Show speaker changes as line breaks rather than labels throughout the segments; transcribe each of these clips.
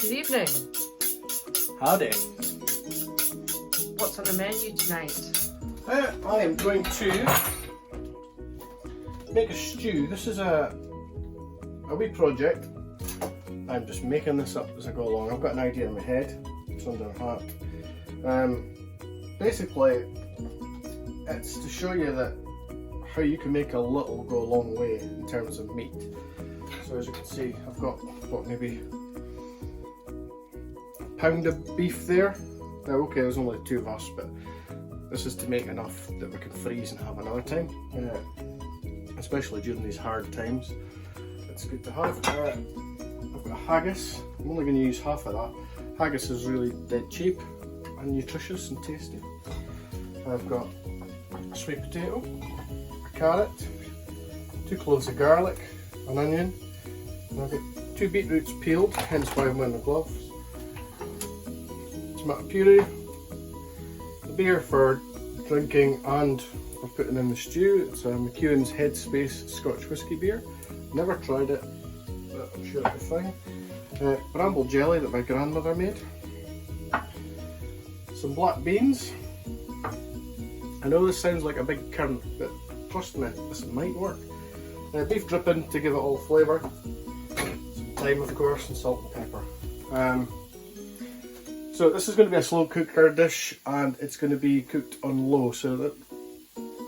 Good evening.
Howdy.
What's on the menu tonight?
I am going to make a stew. This is a wee project. I'm just making this up as I go along. I've got an idea in my head. It's under heart. Basically, it's to show you that how you can make a little go a long way in terms of meat. So as you can see, I've got what, maybe a pound of beef there. Now, okay, there's only two of us, but this is to make enough that we can freeze and have another time, especially during these hard times. It's good to have. I've got a haggis. I'm only going to use half of that. Haggis is really dead cheap and nutritious and tasty. I've got a sweet potato, a carrot, 2 cloves of garlic, an onion, and I've got 2 beetroots peeled, hence why I'm wearing the gloves. Tomato puree, the beer for drinking and for putting in the stew. It's a McEwan's Headspace Scotch whisky beer. Never tried it, but I'm sure it'll be fine. Bramble jelly that my grandmother made. Some black beans. I know this sounds like a big kern, but trust me, this might work. Beef dripping to give it all flavour. Some thyme, of course, and salt and pepper. So this is going to be a slow cooker dish, and it's going to be cooked on low, so that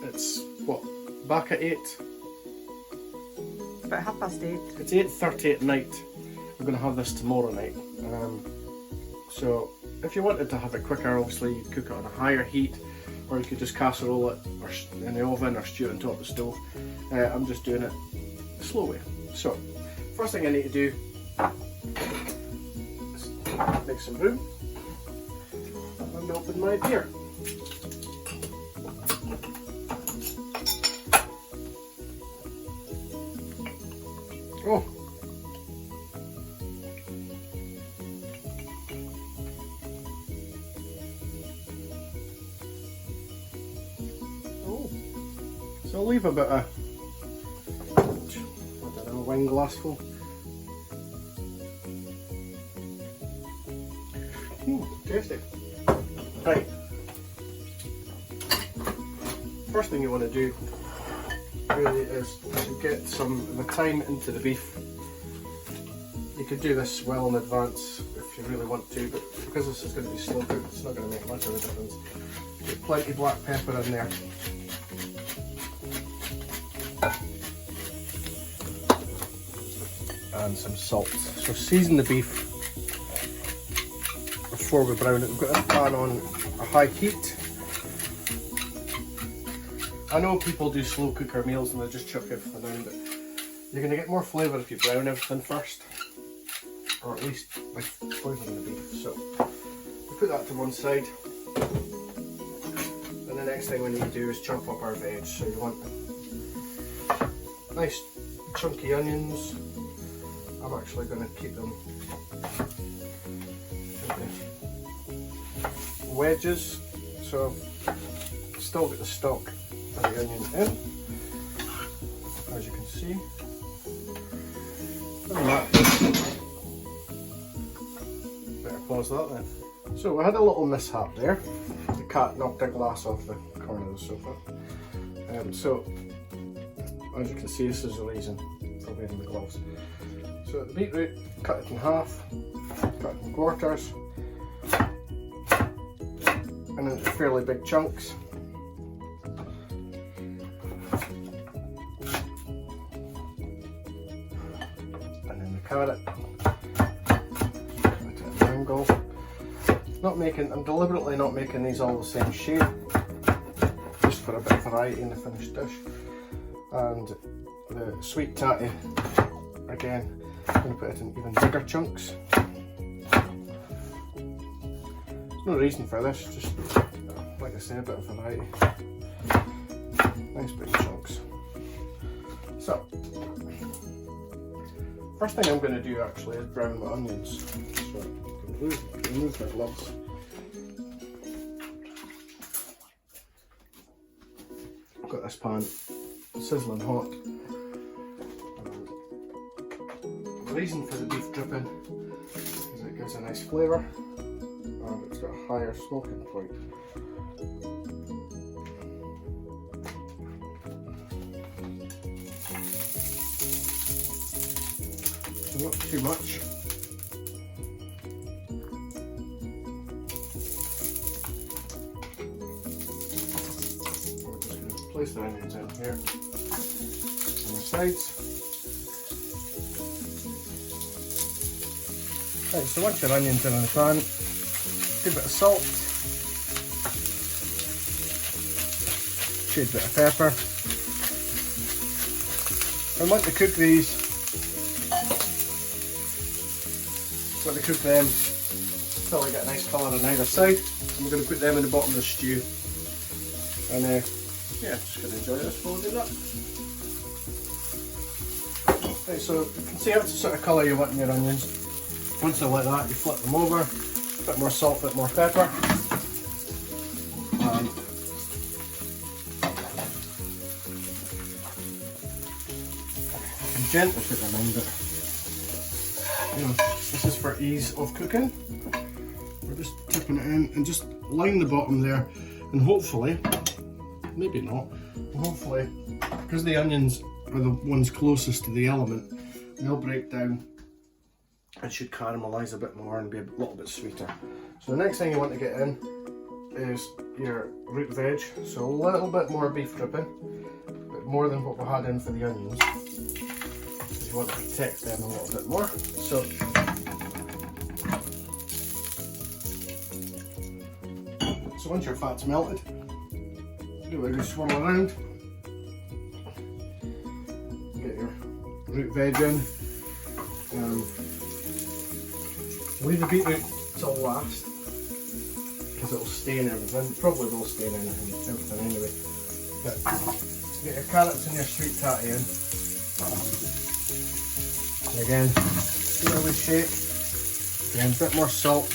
it's what, back at 8?
About 8:30.
It's 8:30 at night. I'm going to have this tomorrow night. So if you wanted to have it quicker, obviously you cook it on a higher heat, or you could just casserole it or in the oven or stew it on top of the stove. I'm just doing it the slow way. So first thing I need to do is make some room and open my beer. Oh, so I'll leave about a, I don't know, a wine glass full. Tasty. Right. First thing you want to do really is to get some of the thyme into the beef. You could do this well in advance if you really want to, but because this is going to be slow cooked, it's not going to make much of a difference. Get plenty of black pepper in there. And some salt. So season the beef before we brown it. We've got a pan on a high heat. I know people do slow cooker meals and they just chuck everything in, but you're going to get more flavour if you brown everything first, or at least like flavour in the beef. So we put that to one side, and the next thing we need to do is chop up our veg. So you want nice chunky onions. I'm actually going to keep them in wedges, so I've still got the stalk of the onion in, as you can see. And that, better pause that then. So we had a little mishap there. The cat knocked a glass off the corner of the sofa. So as you can see, this is the reason for wearing the gloves. So the beetroot, cut it in half, cut it in quarters, and into fairly big chunks. And then the carrot, cut it at an angle. I'm deliberately not making these all the same shape, just for a bit of variety in the finished dish. And the sweet tatty, again, I'm going to put it in even bigger chunks. There's no reason for this, just like I say, a bit of variety. Nice big chunks. So, first thing I'm going to do actually is brown my onions. So remove my gloves. I've got this pan sizzling hot. The reason for the beef dripping is it gives a nice flavour, and it's got a higher smoking point. So not too much. I'm just going to place the onions in here on the sides. Right, so once your onions are in the pan, good bit of salt, shade bit of pepper. I want to cook these, cook them until they get a nice colour on either side, and we're going to put them in the bottom of the stew. And yeah, just going to enjoy this while we do that. Right, so you can see that's the sort of colour you want in your onions. Once they're like that, you flip them over, a bit more salt, a bit more pepper. You can gently put them in, but you know, this is for ease of cooking. We're just tipping it in and just line the bottom there, and hopefully, maybe not, hopefully, because the onions are the ones closest to the element, they'll break down and should caramelise a bit more and be a little bit sweeter. So the next thing you want to get in is your root veg. So a little bit more beef dripping, but more than what we had in for the onions, because you want to protect them a little bit more. So once your fat's melted, do a good swirl around, get your root veg in. Leave the beetroot till last, because it'll stain everything. Probably will stain everything anyway. But get your carrots and your sweet tatty in. And again, give it a wee shake. Again, a bit more salt.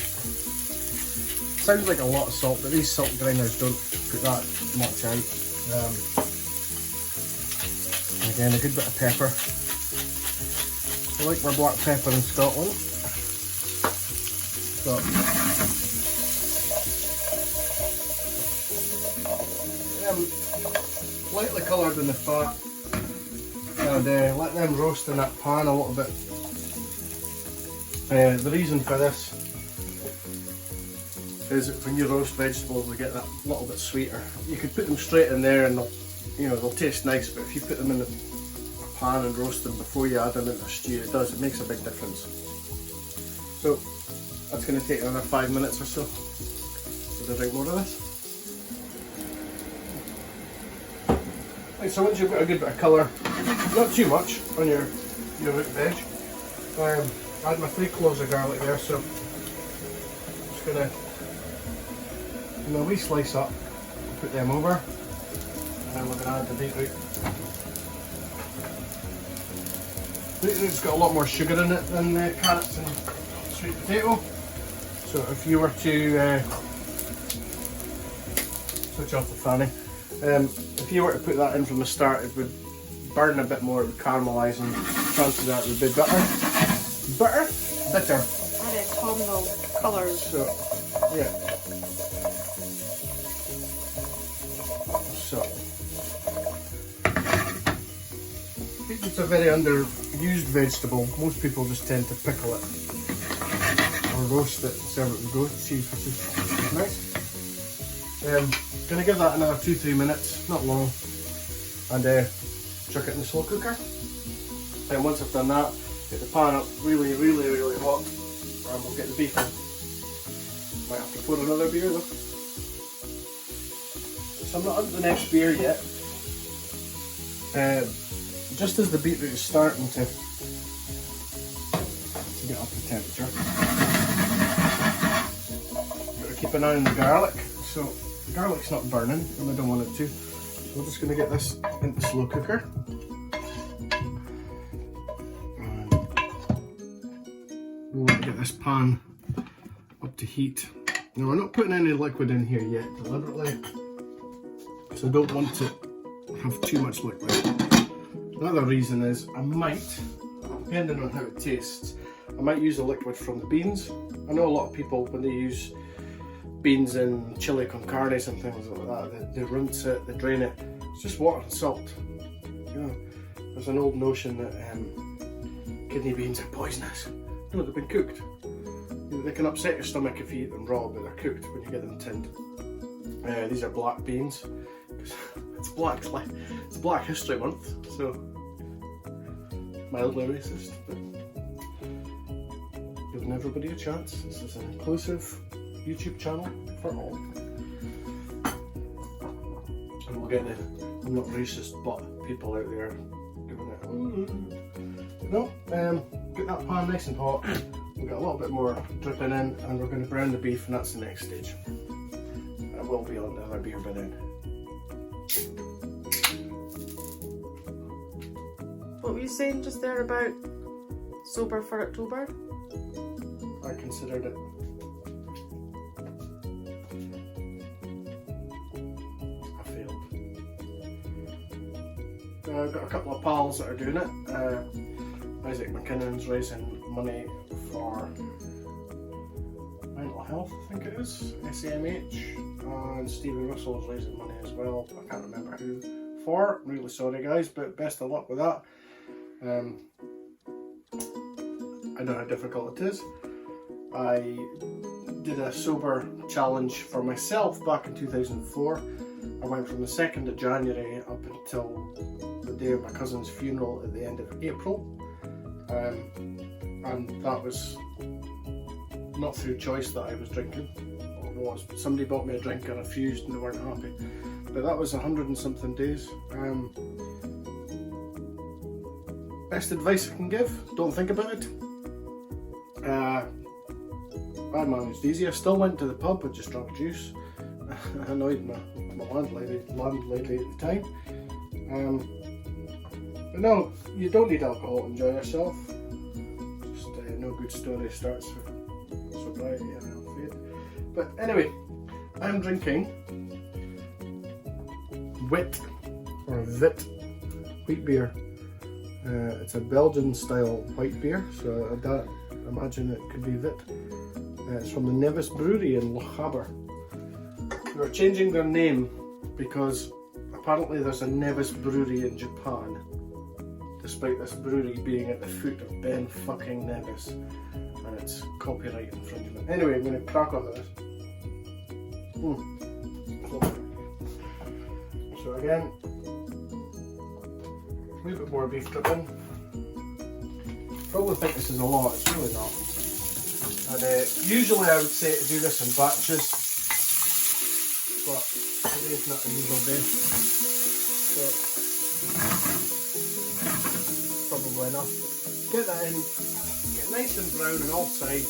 Sounds like a lot of salt, but these salt grinders don't put that much out. And again, a good bit of pepper. I like my black pepper in Scotland. So, lightly coloured in the fat, and let them roast in that pan a little bit. The reason for this is that when you roast vegetables, they get that little bit sweeter. You could put them straight in there and they'll taste nice, but if you put them in a pan and roast them before you add them into a stew, it makes a big difference. So that's going to take another 5 minutes or so. So we'll drink more of this. Right, so once you've got a good bit of colour, not too much on your root veg, I had my 3 cloves of garlic there, so I'm just going to a wee slice up, put them over, and then we're going to add the beetroot. Beetroot's got a lot more sugar in it than carrots and sweet potato, so if you were to switch off the fanning, if you were to put that in from the start, it would burn a bit more, it would caramelise, and chances are it would be bitter. Bitter.
And autumnal colours.
So, yeah. So, beetroot's a very underused vegetable. Most people just tend to pickle it or roast it and serve it with goat cheese, which is nice. Gonna give that another 2-3 minutes, not long, and chuck it in the slow cooker. And once I've done that, get the pan up really hot, and we'll get the beef in. Might have to pour another beer though. So I'm not on the next beer yet. Just as the beetroot is starting to get up to temperature, got to keep an eye on the garlic. So the garlic's not burning, and I don't want it to. So we're just going to get this into the slow cooker. And we want to get this pan up to heat. Now we're not putting any liquid in here yet, deliberately. So I don't want to have too much liquid. Another reason is I might, depending on how it tastes, I might use the liquid from the beans. I know a lot of people, when they use beans in chili con carnes and things like that, they rinse it, they drain it. It's just water and salt. You know, there's an old notion that kidney beans are poisonous. No, they've been cooked. You know, they can upset your stomach if you eat them raw, but they're cooked when you get them tinned. These are black beans. It's Black History Month, so mildly racist, but giving everybody a chance. This is an inclusive YouTube channel for all. And we'll get the I'm not racist but people out there doing it. No, get that pan nice and hot. We'll get a little bit more dripping in and we're going to brown the beef, and that's the next stage. And it will be on the other beer by then.
What were you saying just there about sober for October?
I considered it. I failed. I've got a couple of pals that are doing it. Isaac McKinnon's raising money for mental health, I think it is, SAMH, and Stephen Russell's raising money as well. I can't remember who for. I'm really sorry guys, but best of luck with that. I know how difficult it is. I did a sober challenge for myself back in 2004. I went from the 2nd of January up until the day of my cousin's funeral at the end of April. And that was not through choice that I was drinking. Well, it was. Somebody bought me a drink, I refused and they weren't happy. But that was 100 and something days. Best advice I can give, don't think about it. I managed easy. I still went to the pub and just drank juice. I annoyed my landlady at the time. But no, you don't need alcohol to enjoy yourself. Just no good story starts with sobriety and I'm afraid. But anyway, I'm drinking Wit or Vit wheat beer. It's a Belgian style white beer, so I imagine it could be Vit. It's from the Nevis Brewery in Lochaber. They're changing their name because apparently there's a Nevis Brewery in Japan, despite this brewery being at the foot of Ben fucking Nevis, and it's copyright infringement. Anyway, I'm going to crack on with this. So again, a wee bit more beef dripping. Probably think this is a lot, it's really not. And usually I would say to do this in batches, but today's not a usual day. So probably enough. Get that in, get nice and brown on all sides.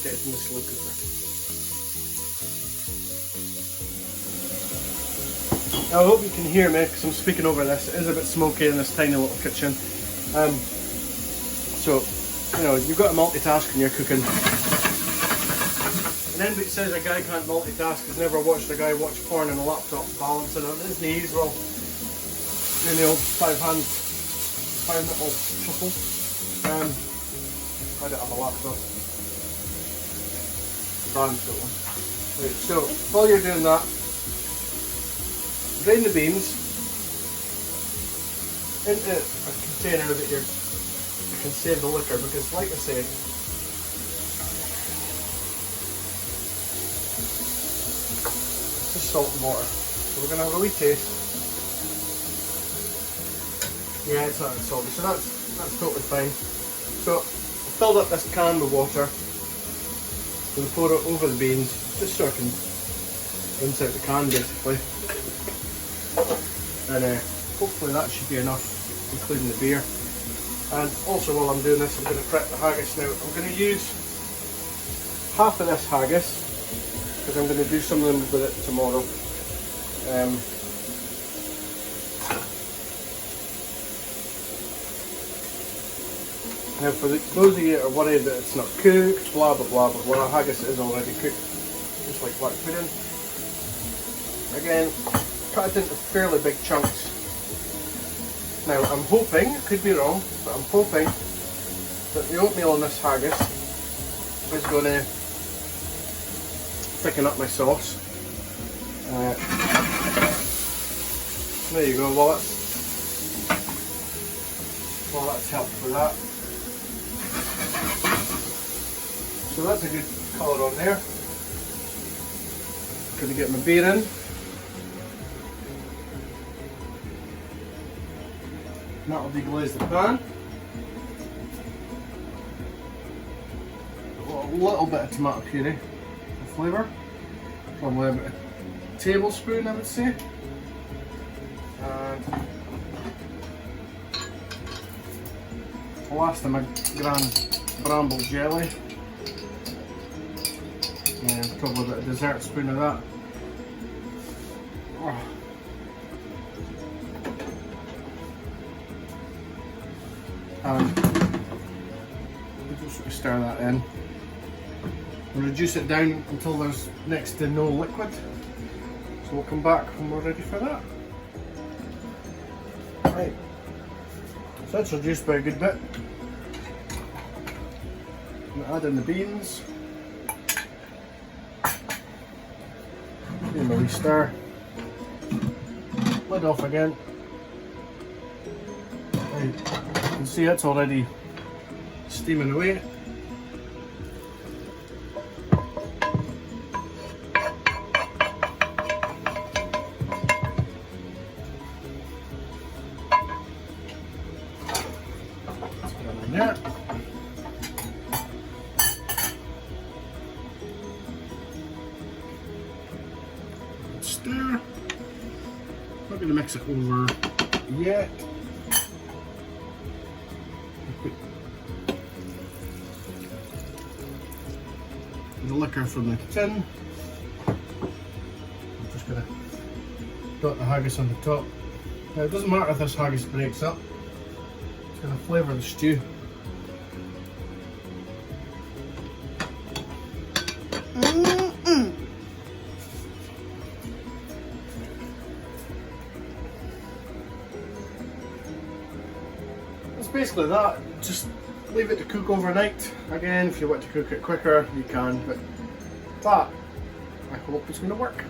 Get it in the slow cooker. Now, I hope you can hear me because I'm speaking over this. It is a bit smoky in this tiny little kitchen. So, you know, you've got to multitask when you're cooking. And anybody that says a guy can't multitask has never watched a guy watch porn on a laptop balancing on his knees while doing the old five nipple shuffle. I don't have a laptop. Right, so while you're doing that, drain the beans into a container that you can save the liquor, because like I say, it's just salt and water. So we're going to have a wee taste. Yeah, it's not salty, so that's totally fine. So I filled up this can with water. So we pour it over the beans, just so I can rinse out the can basically. And hopefully that should be enough, including the beer. And also while I'm doing this, I'm going to prep the haggis now. I'm going to use half of this haggis because I'm going to do some of them with it tomorrow. Now for those of you that are worried that it's not cooked, blah blah blah blah blah, haggis is already cooked, just like black pudding. Again, cut it into fairly big chunks. Now I'm hoping, could be wrong, but I'm hoping that the oatmeal in this haggis is going to thicken up my sauce. There you go, well that's helped with that. So that's a good colour on there. Gonna get my beer in. And that'll deglaze the pan. A little bit of tomato puree for flavour. Probably about a tablespoon, I would say. And last of my grand bramble jelly. And probably about a dessert spoon of that. Oh. And we'll just stir that in. We'll reduce it down until there's next to no liquid. So we'll come back when we're ready for that. Right. So that's reduced by a good bit. I'm going to add in the beans. Give them a wee stir. Lid off again. Right. You can see it's already steaming away. Let's put it in there. Stir. Not going to mix it over yet. The liquor from the tin. I'm just going to dot the haggis on the top. Now it doesn't matter if this haggis breaks up. It's going to flavour the stew. It's basically that. Just leave it to cook overnight. Again, if you want to cook it quicker, you can, but that, I hope it's going to work.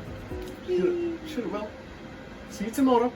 Sure it will. See you tomorrow.